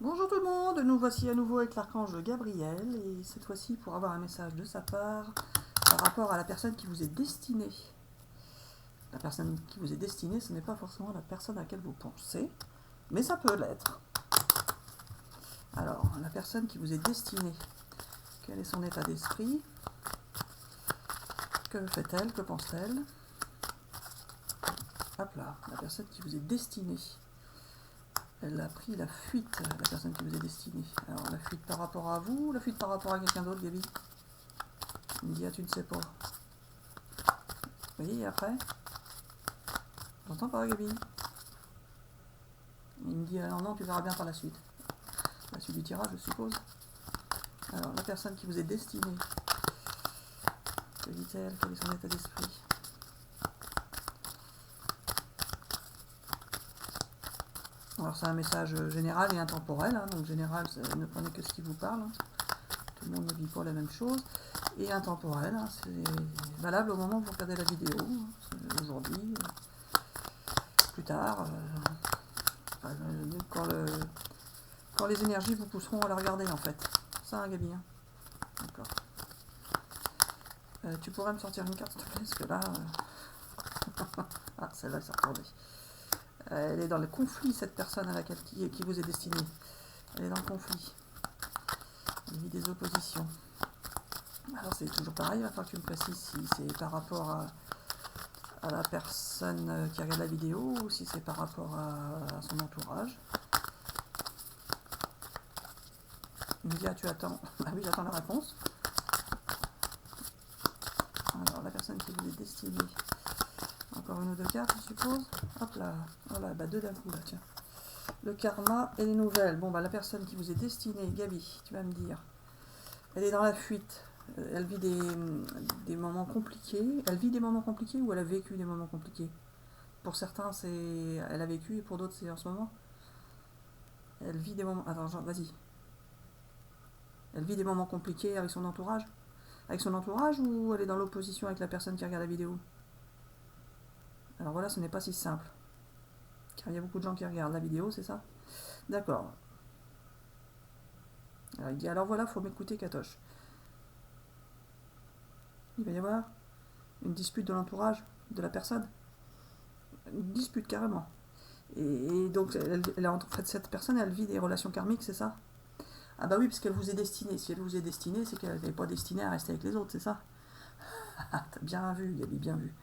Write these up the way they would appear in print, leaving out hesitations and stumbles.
Bonjour tout le monde, nous voici à nouveau avec l'archange Gabriel et cette fois-ci pour avoir un message de sa part par rapport à la personne qui vous est destinée. La personne qui vous est destinée, ce n'est pas forcément la personne à laquelle vous pensez, mais ça peut l'être. Alors, la personne qui vous est destinée, quel est son état d'esprit? Que fait-elle? Que pense-t-elle? Hop là, la personne qui vous est destinée. Elle a pris la fuite, la personne qui vous est destinée. Alors, la fuite par rapport à vous ou la fuite par rapport à quelqu'un d'autre, Gabi? Il me dit, ah, tu ne sais pas. Oui, et après? J'entends pas, Gabi. Il me dit, alors non, tu verras bien par la suite. La suite du tirage, je suppose. Alors, la personne qui vous est destinée, que dit-elle? Quel est son état d'esprit? Alors, c'est un message général et intemporel, hein, donc général, ne prenez que ce qui vous parle. Hein. Tout le monde ne vit pas la même chose. Et intemporel, hein, c'est valable au moment où vous regardez la vidéo, hein, aujourd'hui, plus tard, quand les énergies vous pousseront à la regarder, en fait. Ça, hein, Gabi, hein. D'accord. Tu pourrais me sortir une carte, s'il te plaît, parce que là... ah, celle-là, elle s'est retournée. Elle est dans le conflit, cette personne à laquelle qui vous est destinée. Elle est dans le conflit. Elle vit des oppositions. Alors, c'est toujours pareil, il va falloir que tu me précises si c'est par rapport à la personne qui regarde la vidéo ou si c'est par rapport à son entourage. Il me dit, ah, tu attends. Ah oui, j'attends la réponse. Alors, la personne qui vous est destinée. Encore une ou deux cartes, je suppose. Hop là. Voilà, bah deux d'un coup, là, tiens. Le karma et les nouvelles. Bon, bah la personne qui vous est destinée, Gabi, tu vas me dire. Elle est dans la fuite. Elle vit des moments compliqués. Elle vit des moments compliqués ou elle a vécu des moments compliqués? Pour certains, c'est elle a vécu et pour d'autres, c'est en ce moment. Elle vit des moments... Attends, vas-y. Elle vit des moments compliqués avec son entourage? Avec son entourage ou elle est dans l'opposition avec la personne qui regarde la vidéo? Alors voilà, ce n'est pas si simple. Car il y a beaucoup de gens qui regardent la vidéo, c'est ça? D'accord. Alors il dit, alors voilà, faut m'écouter, Katoche. Il va y avoir une dispute de l'entourage de la personne. Une dispute carrément. Et donc, en fait, cette personne, elle vit des relations karmiques, c'est ça? Ah bah oui, parce qu'elle vous est destinée. Si elle vous est destinée, c'est qu'elle n'est pas destinée à rester avec les autres, c'est ça? Ah, t'as bien vu, Gabi, bien vu.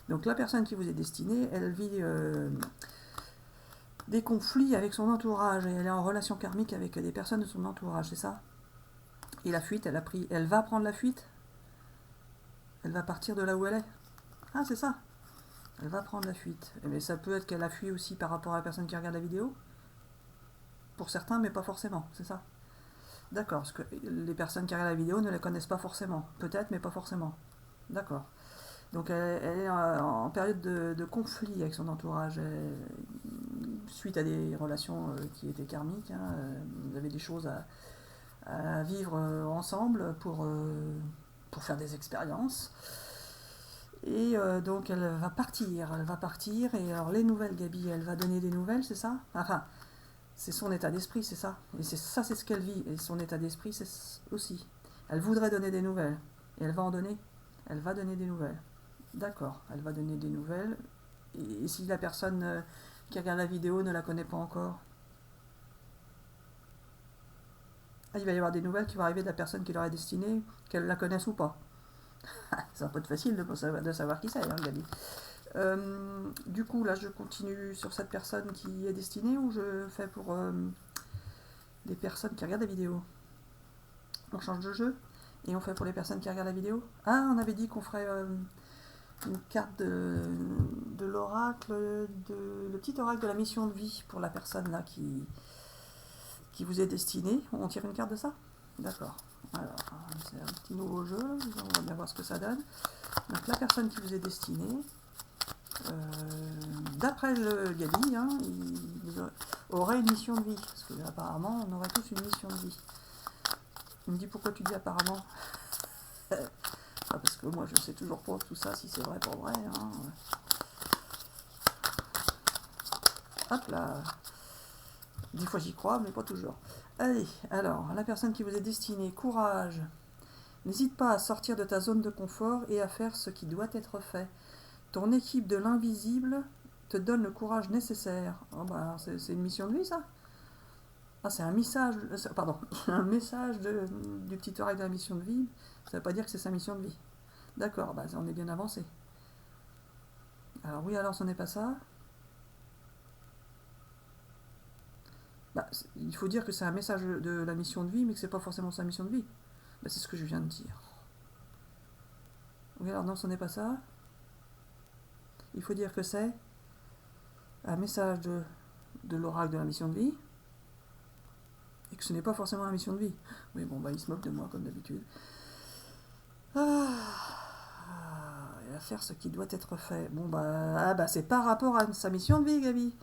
Donc la personne qui vous est destinée, elle vit des conflits avec son entourage et elle est en relation karmique avec des personnes de son entourage, c'est ça? Et la fuite, elle va prendre la fuite? Elle va partir de là où elle est? Ah, c'est ça. Elle va prendre la fuite. Mais ça peut être qu'elle a fui aussi par rapport à la personne qui regarde la vidéo? Pour certains, mais pas forcément, c'est ça? D'accord, parce que les personnes qui regardent la vidéo ne la connaissent pas forcément. Peut-être, mais pas forcément. D'accord. Donc elle est en période de conflit avec son entourage. Suite à des relations qui étaient karmiques, hein, vous avez des choses à vivre ensemble pour faire des expériences. Et donc elle va partir, et alors les nouvelles, Gabi, elle va donner des nouvelles, c'est ça? Enfin, c'est son état d'esprit, c'est ça? Et c'est ce qu'elle vit, et son état d'esprit, c'est aussi. Elle voudrait donner des nouvelles, et elle va en donner? Elle va donner des nouvelles. D'accord, elle va donner des nouvelles, et si la personne qui regarde la vidéo ne la connaît pas encore? Ah, il va y avoir des nouvelles qui vont arriver de la personne qui leur est destinée, qu'elle la connaisse ou pas. C'est un peu facile de savoir qui c'est, hein, Gabi. Du coup, là, je continue sur cette personne qui est destinée ou je fais pour les personnes qui regardent la vidéo? On change de jeu et on fait pour les personnes qui regardent la vidéo? Ah, on avait dit qu'on ferait une carte de l'oracle, le petit oracle de la mission de vie pour la personne là qui vous est destinée. On tire une carte de ça? D'accord. Alors, c'est un petit nouveau jeu, on va bien voir ce que ça donne. Donc la personne qui vous est destinée, d'après le Gabi, hein, il aurait une mission de vie. Parce que apparemment, on aurait tous une mission de vie. Il me dit, pourquoi tu dis apparemment? Parce que moi, je sais toujours pas tout ça, si c'est vrai, pas vrai. Hein. Hop là. Des fois j'y crois, mais pas toujours. Allez, alors, la personne qui vous est destinée, courage. N'hésite pas à sortir de ta zone de confort et à faire ce qui doit être fait. Ton équipe de l'invisible te donne le courage nécessaire. Oh bah, c'est une mission de vie, ça? Ah, c'est un message, pardon, un message du petit oreille de la mission de vie. Ça veut pas dire que c'est sa mission de vie. D'accord, bah, on est bien avancé. Alors oui, alors ce n'est pas ça. Bah, il faut dire que c'est un message de la mission de vie, mais que c'est pas forcément sa mission de vie. Bah, c'est ce que je viens de dire. Oui, alors non, ce n'est pas ça. Il faut dire que c'est un message de l'oracle de la mission de vie, et que ce n'est pas forcément la mission de vie. Oui, bon, bah, il se moque de moi, comme d'habitude. Ah, il va faire ce qui doit être fait. Bon, bah, c'est par rapport à sa mission de vie, Gabi.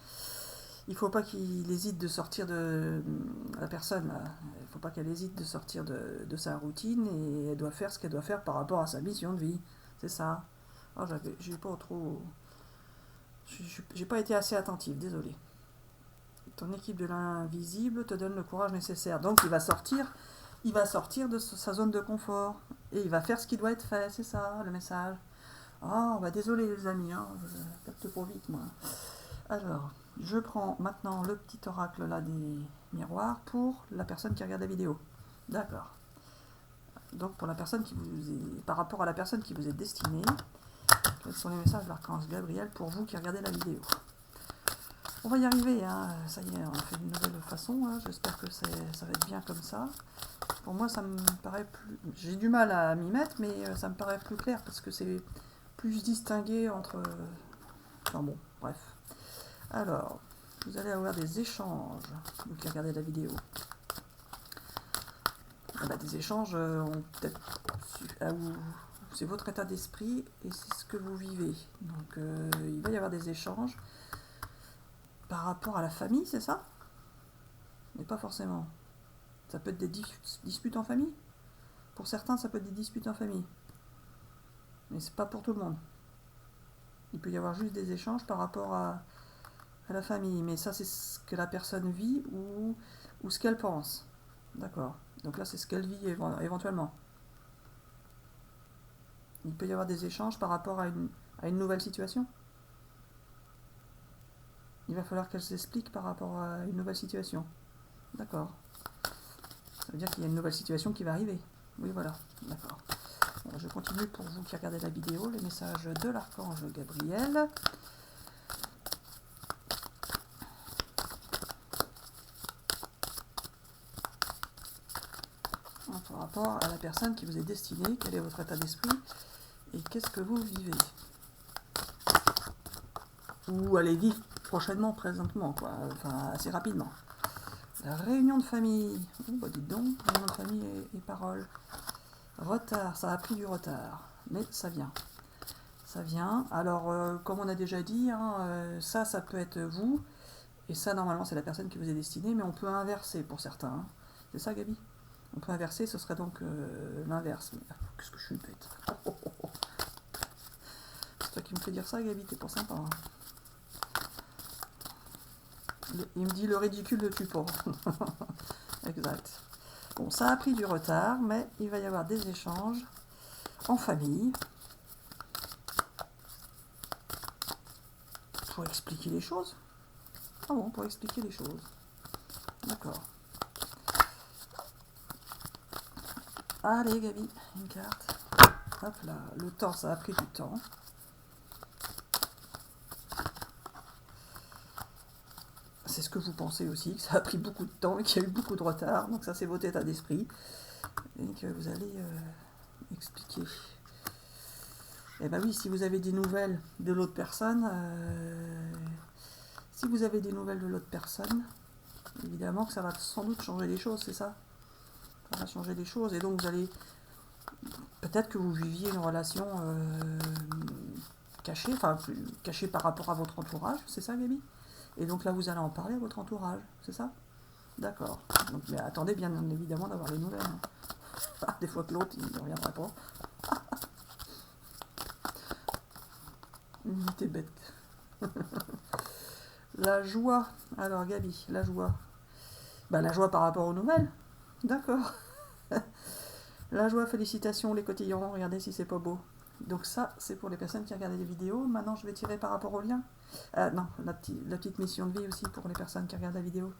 Il faut pas qu'il hésite de sortir de la personne. Là. Il faut pas qu'elle hésite de sortir de sa routine, et elle doit faire ce qu'elle doit faire par rapport à sa mission de vie. C'est ça. Oh, j'ai pas trop... J'ai pas été assez attentive, désolé. Ton équipe de l'invisible te donne le courage nécessaire. Donc il va sortir de sa zone de confort. Et il va faire ce qui doit être fait, c'est ça le message. Oh, bah désolé les amis, hein, je capte trop vite moi. Alors, je prends maintenant le petit oracle là des miroirs pour la personne qui regarde la vidéo. D'accord. Donc pour la personne qui vous est, par rapport à la personne qui vous est destinée, quels sont les messages de l'archange Gabriel pour vous qui regardez la vidéo? On va y arriver, hein. Ça y est, on a fait une nouvelle façon, hein. J'espère que ça va être bien comme ça. Pour moi, ça me paraît plus... J'ai du mal à m'y mettre, mais ça me paraît plus clair parce que c'est plus distingué entre... Enfin bon, bref. Alors, vous allez avoir des échanges, vous qui regardez la vidéo. Ah bah, des échanges ont peut-être... C'est votre état d'esprit et c'est ce que vous vivez. Donc, il va y avoir des échanges par rapport à la famille, c'est ça? Mais pas forcément. Ça peut être des disputes en famille. Pour certains, ça peut être des disputes en famille. Mais c'est pas pour tout le monde. Il peut y avoir juste des échanges par rapport à la famille. Mais ça, c'est ce que la personne vit ou ce qu'elle pense. D'accord. Donc là, c'est ce qu'elle vit éventuellement. Il peut y avoir des échanges par rapport à une nouvelle situation. Il va falloir qu'elle s'explique par rapport à une nouvelle situation. D'accord. Ça veut dire qu'il y a une nouvelle situation qui va arriver. Oui, voilà. D'accord. Bon, je continue pour vous qui regardez la vidéo, les messages de l'archange Gabriel. Par rapport à la personne qui vous est destinée, quel est votre état d'esprit et qu'est-ce que vous vivez. Ou allez vivre prochainement, présentement, quoi. Enfin, assez rapidement. La réunion de famille. Oh, bah dites donc, réunion de famille et paroles. Retard, ça a pris du retard, mais ça vient. Ça vient. Alors, comme on a déjà dit, hein, ça peut être vous, et ça, normalement, c'est la personne qui vous est destinée, mais on peut inverser pour certains. Hein. C'est ça, Gabi? On peut inverser, ce serait donc l'inverse. Qu'est-ce que je suis bête. C'est toi qui me fais dire ça, Gabi, t'es pas sympa. Hein. Il me dit le ridicule ne tue pas. Exact. Bon, ça a pris du retard, mais il va y avoir des échanges en famille pour expliquer les choses. Ah bon, pour expliquer les choses. D'accord. Allez, Gabi, une carte. Hop là, le temps, ça a pris du temps. C'est ce que vous pensez aussi, que ça a pris beaucoup de temps et qu'il y a eu beaucoup de retard. Donc ça, c'est votre état d'esprit. Et que vous allez expliquer. Eh bien oui, si vous avez des nouvelles de l'autre personne, évidemment que ça va sans doute changer les choses, c'est ça? Ça va changer les choses. Et donc vous allez... Peut-être que vous viviez une relation cachée, enfin cachée par rapport à votre entourage, c'est ça, Gabi? Et donc là, vous allez en parler à votre entourage, c'est ça? D'accord. Donc, mais attendez bien évidemment d'avoir les nouvelles. Hein. Des fois que l'autre, il ne reviendra pas. T'es bête. La joie. Alors, Gabi, la joie. Bah, la joie par rapport aux nouvelles. D'accord. La joie, félicitations les cotillons, regardez si c'est pas beau. Donc ça, c'est pour les personnes qui regardent les vidéos. Maintenant, je vais tirer par rapport au lien. Non, la petite mission de vie aussi pour les personnes qui regardent la vidéo.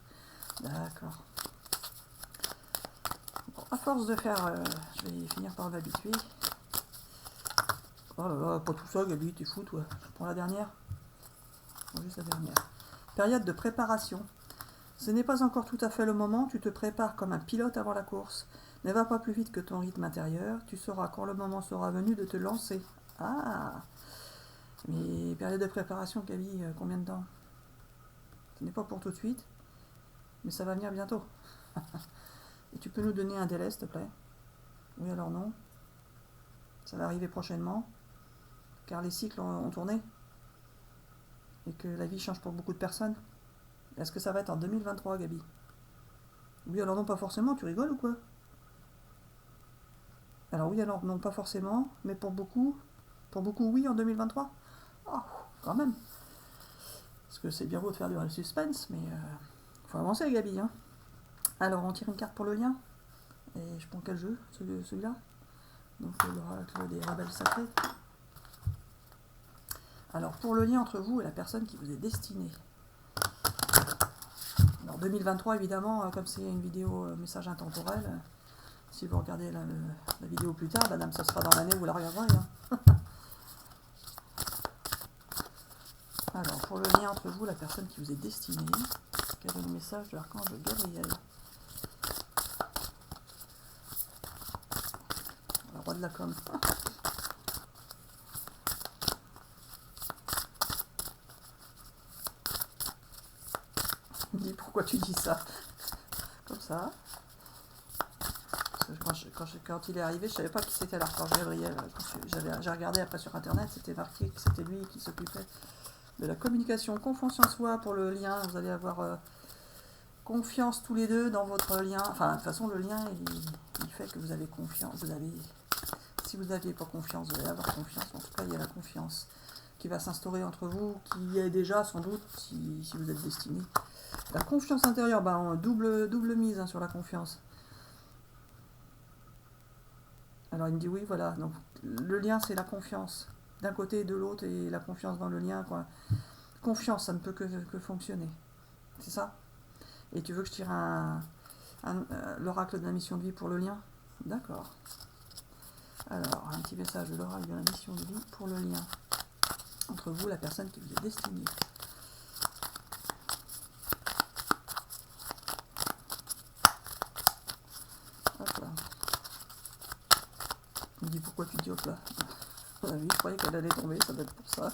D'accord. Bon, à force de faire... je vais finir par m'habituer. Oh là là, pas tout ça, Gabi, t'es fou, toi. Je prends la dernière. Juste la dernière. Période de préparation. Ce n'est pas encore tout à fait le moment, tu te prépares comme un pilote avant la course. Ne va pas plus vite que ton rythme intérieur, tu sauras quand le moment sera venu de te lancer. Ah. Mais période de préparation, Gabi, combien de temps? Ce n'est pas pour tout de suite, mais ça va venir bientôt. Et tu peux nous donner un délai, s'il te plaît? Oui, alors non. Ça va arriver prochainement, car les cycles ont tourné, et que la vie change pour beaucoup de personnes. Est-ce que ça va être en 2023, Gabi? Oui, alors non, pas forcément, tu rigoles ou quoi? Alors oui, alors non, pas forcément, mais pour beaucoup, oui, en 2023. Oh, quand même. Parce que c'est bien beau de faire durer le suspense, mais faut avancer, Gabi. Hein. Alors, on tire une carte pour le lien. Et je prends quel jeu? Celui-là. Donc, l'oracle des rebelles sacrés. Alors, pour le lien entre vous et la personne qui vous est destinée. Alors, 2023, évidemment, comme c'est une vidéo message intemporel, si vous regardez la vidéo plus tard, madame, ça sera dans l'année où vous la regarderez. Hein. Alors, pour le lien entre vous, la personne qui vous est destinée, quel est le message de l'archange Gabriel? Le roi de la com. Dis pourquoi tu dis ça? Comme ça. Quand il est arrivé, je savais pas qui c'était l'archange Gabriel. J'ai regardé après sur internet, c'était marqué que c'était lui qui s'occupait de la communication. Confiance en soi pour le lien. Vous allez avoir confiance tous les deux dans votre lien. Enfin, de toute façon, le lien, il fait que vous avez confiance. Si vous n'aviez pas confiance, vous allez avoir confiance. En tout cas, il y a la confiance qui va s'instaurer entre vous, qui est déjà sans doute, si vous êtes destiné. La confiance intérieure, double mise hein, sur la confiance. Alors il me dit oui, voilà. Donc le lien, c'est la confiance d'un côté et de l'autre, et la confiance dans le lien. Quoi. Confiance, ça ne peut que fonctionner. C'est ça? Et tu veux que je tire l'oracle de la mission de vie pour le lien? D'accord. Alors, un petit message de l'oracle de la mission de vie pour le lien entre vous, la personne qui vous est destinée. Hop là. Il me dit pourquoi tu dis hop là? Oui, je croyais qu'elle allait tomber, ça doit être pour ça.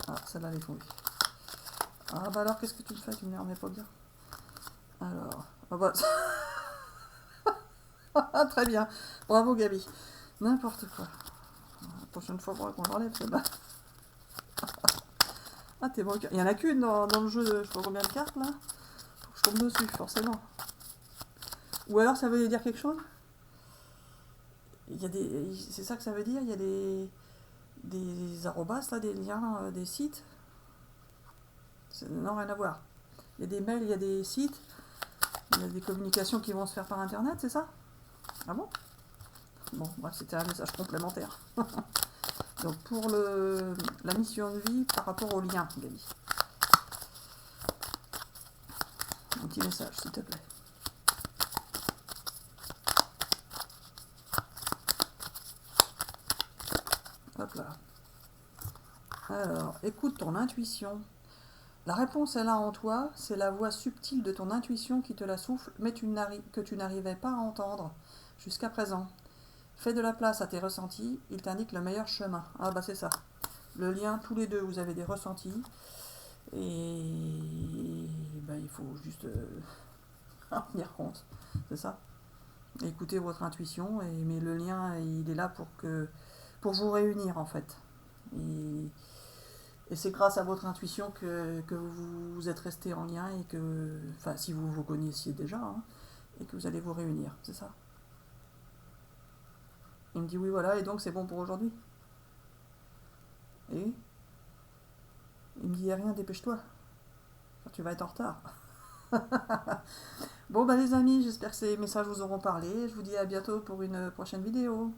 Ah, celle-là elle est tombée. Ah bah alors qu'est-ce que tu me fais? Tu me les remets pas bien. Alors, ah bah... très bien, bravo Gabi. N'importe quoi. La prochaine fois, pour qu'on l'enlève celle-là. Ah, t'es bon. Il y en a qu'une dans le jeu de je sais pas combien de cartes là. Faut que je tombe dessus, forcément. Ou alors ça veut dire quelque chose? Il y a des. C'est ça que ça veut dire? Il y a des arrobas là, des liens, des sites. Non, rien à voir. Il y a des mails, il y a des sites, il y a des communications qui vont se faire par internet, c'est ça? Ah bon? Bon, bref, c'était un message complémentaire. Donc pour la mission de vie par rapport au lien, Gabi. Un petit message, s'il te plaît. Hop là. Alors, écoute ton intuition. La réponse est là en toi, c'est la voix subtile de ton intuition qui te la souffle, mais que tu n'arrivais pas à entendre jusqu'à présent. Fais de la place à tes ressentis, il t'indique le meilleur chemin. Ah bah c'est ça. Le lien, tous les deux, vous avez des ressentis. Et bah, il faut juste en tenir compte. C'est ça. Écoutez votre intuition, mais le lien, il est là pour vous réunir en fait. Et c'est grâce à votre intuition que vous êtes resté en lien et que, enfin, si vous vous connaissiez déjà, hein, et que vous allez vous réunir, c'est ça. Il me dit oui, voilà, et donc c'est bon pour aujourd'hui. Et oui. Il me dit, y a rien, dépêche-toi. Tu vas être en retard. Bon, bah les amis, j'espère que ces messages vous auront parlé. Je vous dis à bientôt pour une prochaine vidéo.